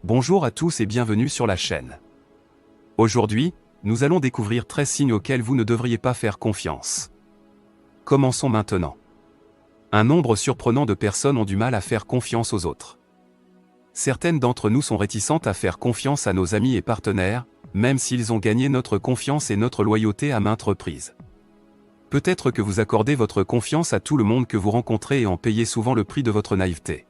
Bonjour à tous et bienvenue sur la chaîne. Aujourd'hui, nous allons découvrir 13 signes auxquels vous ne devriez pas faire confiance. Commençons maintenant. Un nombre surprenant de personnes ont du mal à faire confiance aux autres. Certaines d'entre nous sont réticentes à faire confiance à nos amis et partenaires, même s'ils ont gagné notre confiance et notre loyauté à maintes reprises. Peut-être que vous accordez votre confiance à tout le monde que vous rencontrez et en payez souvent le prix de votre naïveté.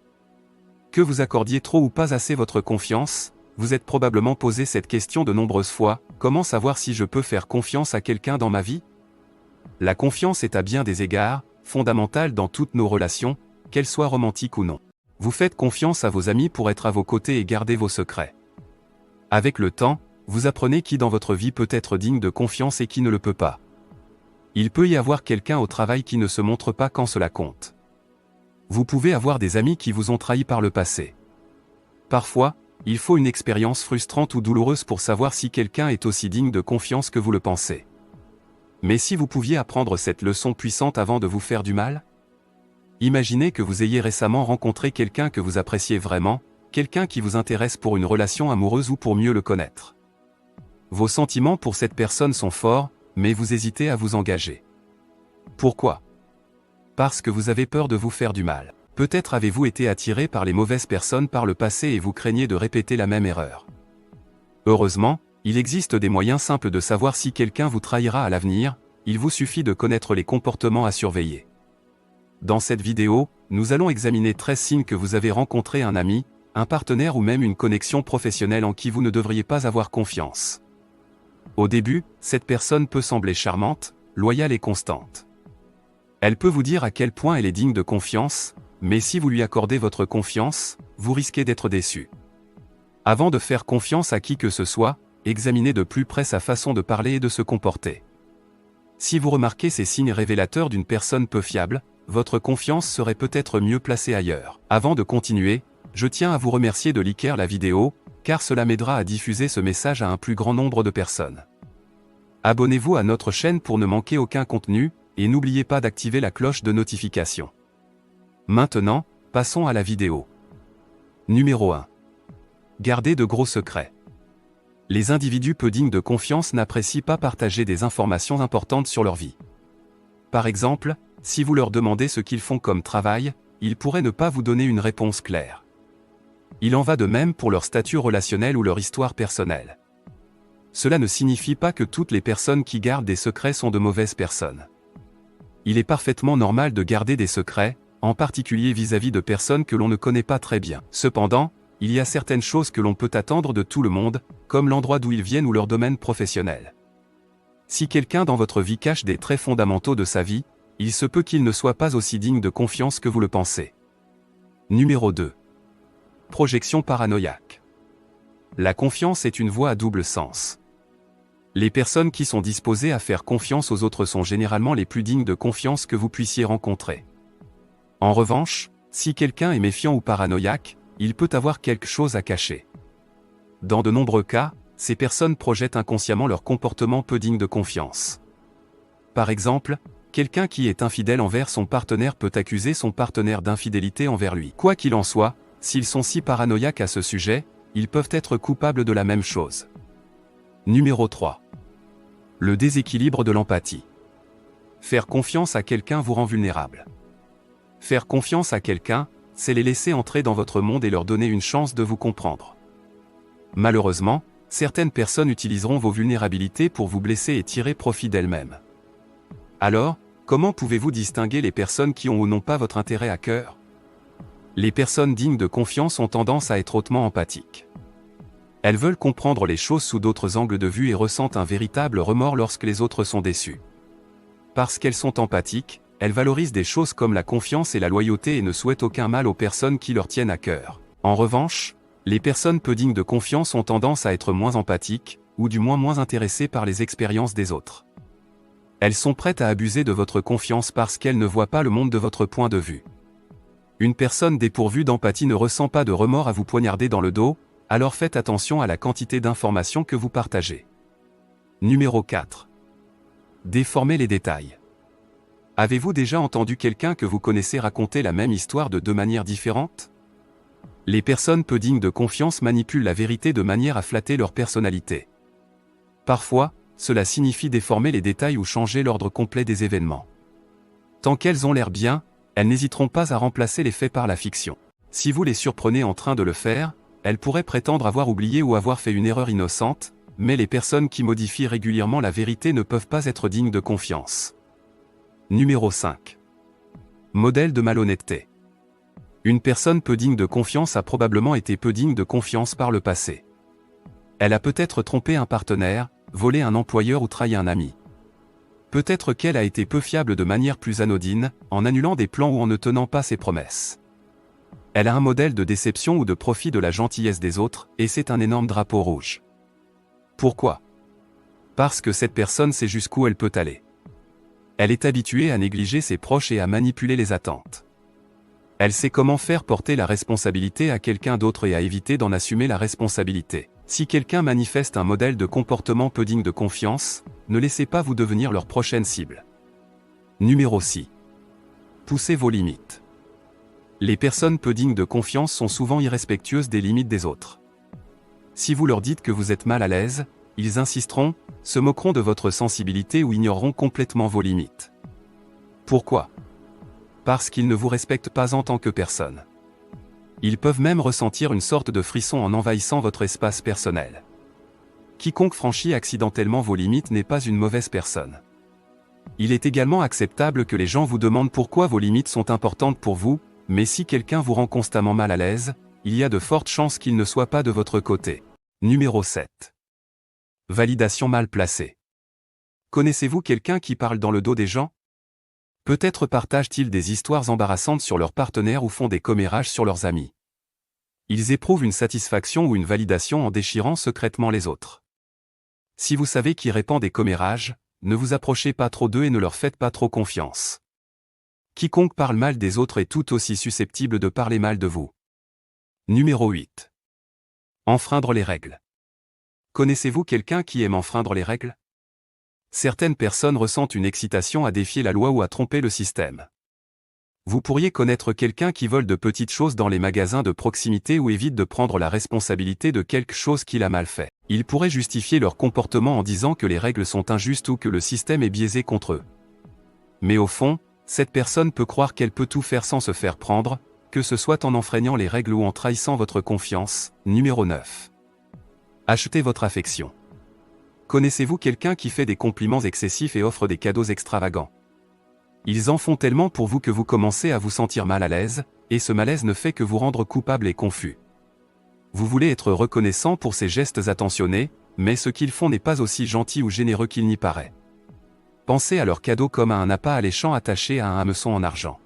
Que vous accordiez trop ou pas assez votre confiance, vous êtes probablement posé cette question de nombreuses fois: comment savoir si je peux faire confiance à quelqu'un dans ma vie? La confiance est à bien des égards fondamentale dans toutes nos relations, qu'elles soient romantiques ou non. Vous faites confiance à vos amis pour être à vos côtés et garder vos secrets. Avec le temps, vous apprenez qui dans votre vie peut être digne de confiance et qui ne le peut pas. Il peut y avoir quelqu'un au travail qui ne se montre pas quand cela compte. Vous pouvez avoir des amis qui vous ont trahi par le passé. Parfois, il faut une expérience frustrante ou douloureuse pour savoir si quelqu'un est aussi digne de confiance que vous le pensez. Mais si vous pouviez apprendre cette leçon puissante avant de vous faire du mal? Imaginez que vous ayez récemment rencontré quelqu'un que vous appréciez vraiment, quelqu'un qui vous intéresse pour une relation amoureuse ou pour mieux le connaître. Vos sentiments pour cette personne sont forts, mais vous hésitez à vous engager. Pourquoi? Parce que vous avez peur de vous faire du mal. Peut-être avez-vous été attiré par les mauvaises personnes par le passé et vous craignez de répéter la même erreur. Heureusement, il existe des moyens simples de savoir si quelqu'un vous trahira à l'avenir, il vous suffit de connaître les comportements à surveiller. Dans cette vidéo, nous allons examiner 13 signes que vous avez rencontré un ami, un partenaire ou même une connexion professionnelle en qui vous ne devriez pas avoir confiance. Au début, cette personne peut sembler charmante, loyale et constante. Elle peut vous dire à quel point elle est digne de confiance, mais si vous lui accordez votre confiance, vous risquez d'être déçu. Avant de faire confiance à qui que ce soit, examinez de plus près sa façon de parler et de se comporter. Si vous remarquez ces signes révélateurs d'une personne peu fiable, votre confiance serait peut-être mieux placée ailleurs. Avant de continuer, je tiens à vous remercier de liker la vidéo, car cela m'aidera à diffuser ce message à un plus grand nombre de personnes. Abonnez-vous à notre chaîne pour ne manquer aucun contenu, et n'oubliez pas d'activer la cloche de notification. Maintenant, passons à la vidéo. Numéro 1. Gardez de gros secrets. Les individus peu dignes de confiance n'apprécient pas partager des informations importantes sur leur vie. Par exemple, si vous leur demandez ce qu'ils font comme travail, ils pourraient ne pas vous donner une réponse claire. Il en va de même pour leur statut relationnel ou leur histoire personnelle. Cela ne signifie pas que toutes les personnes qui gardent des secrets sont de mauvaises personnes. Il est parfaitement normal de garder des secrets, en particulier vis-à-vis de personnes que l'on ne connaît pas très bien. Cependant, il y a certaines choses que l'on peut attendre de tout le monde, comme l'endroit d'où ils viennent ou leur domaine professionnel. Si quelqu'un dans votre vie cache des traits fondamentaux de sa vie, il se peut qu'il ne soit pas aussi digne de confiance que vous le pensez. Numéro 2. Projection paranoïaque. La confiance est une voie à double sens. Les personnes qui sont disposées à faire confiance aux autres sont généralement les plus dignes de confiance que vous puissiez rencontrer. En revanche, si quelqu'un est méfiant ou paranoïaque, il peut avoir quelque chose à cacher. Dans de nombreux cas, ces personnes projettent inconsciemment leur comportement peu digne de confiance. Par exemple, quelqu'un qui est infidèle envers son partenaire peut accuser son partenaire d'infidélité envers lui. Quoi qu'il en soit, s'ils sont si paranoïaques à ce sujet, ils peuvent être coupables de la même chose. Numéro 3. Le déséquilibre de l'empathie. Faire confiance à quelqu'un vous rend vulnérable. Faire confiance à quelqu'un, c'est les laisser entrer dans votre monde et leur donner une chance de vous comprendre. Malheureusement, certaines personnes utiliseront vos vulnérabilités pour vous blesser et tirer profit d'elles-mêmes. Alors, comment pouvez-vous distinguer les personnes qui ont ou n'ont pas votre intérêt à cœur? Les personnes dignes de confiance ont tendance à être hautement empathiques. Elles veulent comprendre les choses sous d'autres angles de vue et ressentent un véritable remords lorsque les autres sont déçus. Parce qu'elles sont empathiques, elles valorisent des choses comme la confiance et la loyauté et ne souhaitent aucun mal aux personnes qui leur tiennent à cœur. En revanche, les personnes peu dignes de confiance ont tendance à être moins empathiques, ou du moins intéressées par les expériences des autres. Elles sont prêtes à abuser de votre confiance parce qu'elles ne voient pas le monde de votre point de vue. Une personne dépourvue d'empathie ne ressent pas de remords à vous poignarder dans le dos, alors faites attention à la quantité d'informations que vous partagez. Numéro 4. Déformer les détails. Avez-vous déjà entendu quelqu'un que vous connaissez raconter la même histoire de deux manières différentes? Les personnes peu dignes de confiance manipulent la vérité de manière à flatter leur personnalité. Parfois, cela signifie déformer les détails ou changer l'ordre complet des événements. Tant qu'elles ont l'air bien, elles n'hésiteront pas à remplacer les faits par la fiction. Si vous les surprenez en train de le faire, elles pourraient prétendre avoir oublié ou avoir fait une erreur innocente, mais les personnes qui modifient régulièrement la vérité ne peuvent pas être dignes de confiance. Numéro 5. Modèle de malhonnêteté. Une personne peu digne de confiance a probablement été peu digne de confiance par le passé. Elle a peut-être trompé un partenaire, volé un employeur ou trahi un ami. Peut-être qu'elle a été peu fiable de manière plus anodine, en annulant des plans ou en ne tenant pas ses promesses. Elle a un modèle de déception ou de profit de la gentillesse des autres, et c'est un énorme drapeau rouge. Pourquoi? Parce que cette personne sait jusqu'où elle peut aller. Elle est habituée à négliger ses proches et à manipuler les attentes. Elle sait comment faire porter la responsabilité à quelqu'un d'autre et à éviter d'en assumer la responsabilité. Si quelqu'un manifeste un modèle de comportement peu digne de confiance, ne laissez pas vous devenir leur prochaine cible. Numéro 6. Poussez vos limites. Les personnes peu dignes de confiance sont souvent irrespectueuses des limites des autres. Si vous leur dites que vous êtes mal à l'aise, ils insisteront, se moqueront de votre sensibilité ou ignoreront complètement vos limites. Pourquoi? Parce qu'ils ne vous respectent pas en tant que personne. Ils peuvent même ressentir une sorte de frisson en envahissant votre espace personnel. Quiconque franchit accidentellement vos limites n'est pas une mauvaise personne. Il est également acceptable que les gens vous demandent pourquoi vos limites sont importantes pour vous, mais si quelqu'un vous rend constamment mal à l'aise, il y a de fortes chances qu'il ne soit pas de votre côté. Numéro 7. Validation mal placée. Connaissez-vous quelqu'un qui parle dans le dos des gens? Peut-être partagent-ils des histoires embarrassantes sur leurs partenaires ou font des commérages sur leurs amis. Ils éprouvent une satisfaction ou une validation en déchirant secrètement les autres. Si vous savez qui répand des commérages, ne vous approchez pas trop d'eux et ne leur faites pas trop confiance. Quiconque parle mal des autres est tout aussi susceptible de parler mal de vous. Numéro 8. Enfreindre les règles. Connaissez-vous quelqu'un qui aime enfreindre les règles? Certaines personnes ressentent une excitation à défier la loi ou à tromper le système. Vous pourriez connaître quelqu'un qui vole de petites choses dans les magasins de proximité ou évite de prendre la responsabilité de quelque chose qu'il a mal fait. Ils pourraient justifier leur comportement en disant que les règles sont injustes ou que le système est biaisé contre eux. Mais au fond, cette personne peut croire qu'elle peut tout faire sans se faire prendre, que ce soit en enfreignant les règles ou en trahissant votre confiance. Numéro 9. Achetez votre affection. Connaissez-vous quelqu'un qui fait des compliments excessifs et offre des cadeaux extravagants? Ils en font tellement pour vous que vous commencez à vous sentir mal à l'aise, et ce malaise ne fait que vous rendre coupable et confus. Vous voulez être reconnaissant pour ces gestes attentionnés, mais ce qu'ils font n'est pas aussi gentil ou généreux qu'il n'y paraît. Pensez à leurs cadeaux comme à un appât alléchant attaché à un hameçon en argent.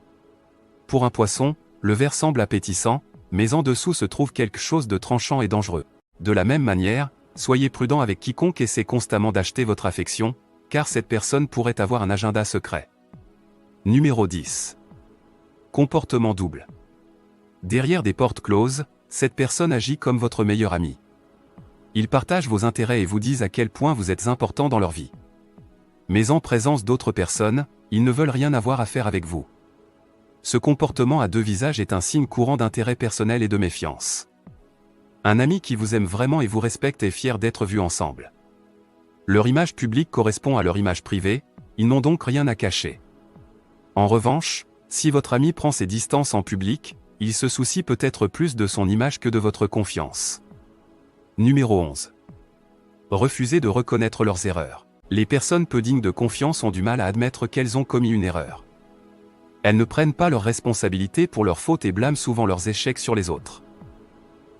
Pour un poisson, le verre semble appétissant, mais en dessous se trouve quelque chose de tranchant et dangereux. De la même manière, soyez prudent avec quiconque essaie constamment d'acheter votre affection, car cette personne pourrait avoir un agenda secret. Numéro 10. Comportement double. Derrière des portes closes, cette personne agit comme votre meilleur ami. Ils partagent vos intérêts et vous disent à quel point vous êtes important dans leur vie. Mais en présence d'autres personnes, ils ne veulent rien avoir à faire avec vous. Ce comportement à deux visages est un signe courant d'intérêt personnel et de méfiance. Un ami qui vous aime vraiment et vous respecte est fier d'être vu ensemble. Leur image publique correspond à leur image privée, ils n'ont donc rien à cacher. En revanche, si votre ami prend ses distances en public, il se soucie peut-être plus de son image que de votre confiance. Numéro 11. Refusez de reconnaître leurs erreurs. Les personnes peu dignes de confiance ont du mal à admettre qu'elles ont commis une erreur. Elles ne prennent pas leurs responsabilités pour leurs fautes et blâment souvent leurs échecs sur les autres.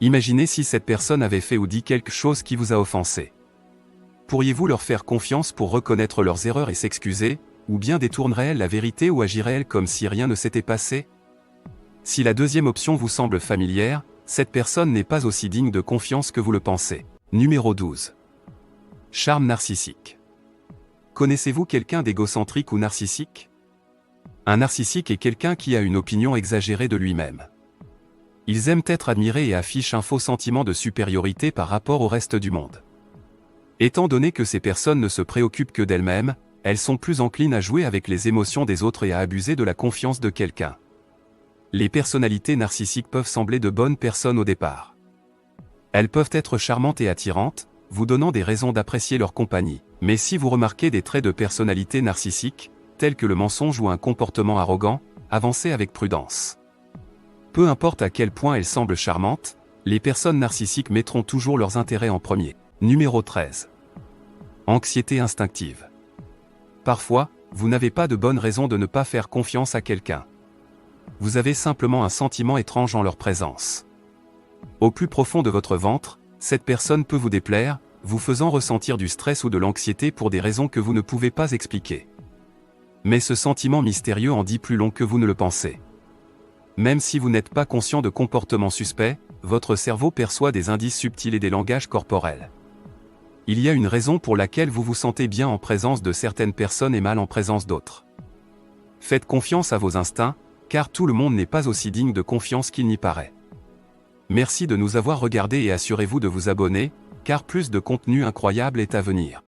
Imaginez si cette personne avait fait ou dit quelque chose qui vous a offensé. Pourriez-vous leur faire confiance pour reconnaître leurs erreurs et s'excuser, ou bien détournerait-elle la vérité ou agirait-elle comme si rien ne s'était passé? Si la deuxième option vous semble familière, cette personne n'est pas aussi digne de confiance que vous le pensez. Numéro 12. Charme narcissique. Connaissez-vous quelqu'un d'égocentrique ou narcissique? Un narcissique est quelqu'un qui a une opinion exagérée de lui-même. Ils aiment être admirés et affichent un faux sentiment de supériorité par rapport au reste du monde. Étant donné que ces personnes ne se préoccupent que d'elles-mêmes, elles sont plus enclines à jouer avec les émotions des autres et à abuser de la confiance de quelqu'un. Les personnalités narcissiques peuvent sembler de bonnes personnes au départ. Elles peuvent être charmantes et attirantes, vous donnant des raisons d'apprécier leur compagnie. Mais si vous remarquez des traits de personnalité narcissique, tels que le mensonge ou un comportement arrogant, avancez avec prudence. Peu importe à quel point elles semblent charmantes, les personnes narcissiques mettront toujours leurs intérêts en premier. Numéro 13. Anxiété instinctive. Parfois, vous n'avez pas de bonne raison de ne pas faire confiance à quelqu'un. Vous avez simplement un sentiment étrange en leur présence. Au plus profond de votre ventre, cette personne peut vous déplaire, vous faisant ressentir du stress ou de l'anxiété pour des raisons que vous ne pouvez pas expliquer. Mais ce sentiment mystérieux en dit plus long que vous ne le pensez. Même si vous n'êtes pas conscient de comportements suspects, votre cerveau perçoit des indices subtils et des langages corporels. Il y a une raison pour laquelle vous vous sentez bien en présence de certaines personnes et mal en présence d'autres. Faites confiance à vos instincts, car tout le monde n'est pas aussi digne de confiance qu'il n'y paraît. Merci de nous avoir regardés et assurez-vous de vous abonner, car plus de contenu incroyable est à venir.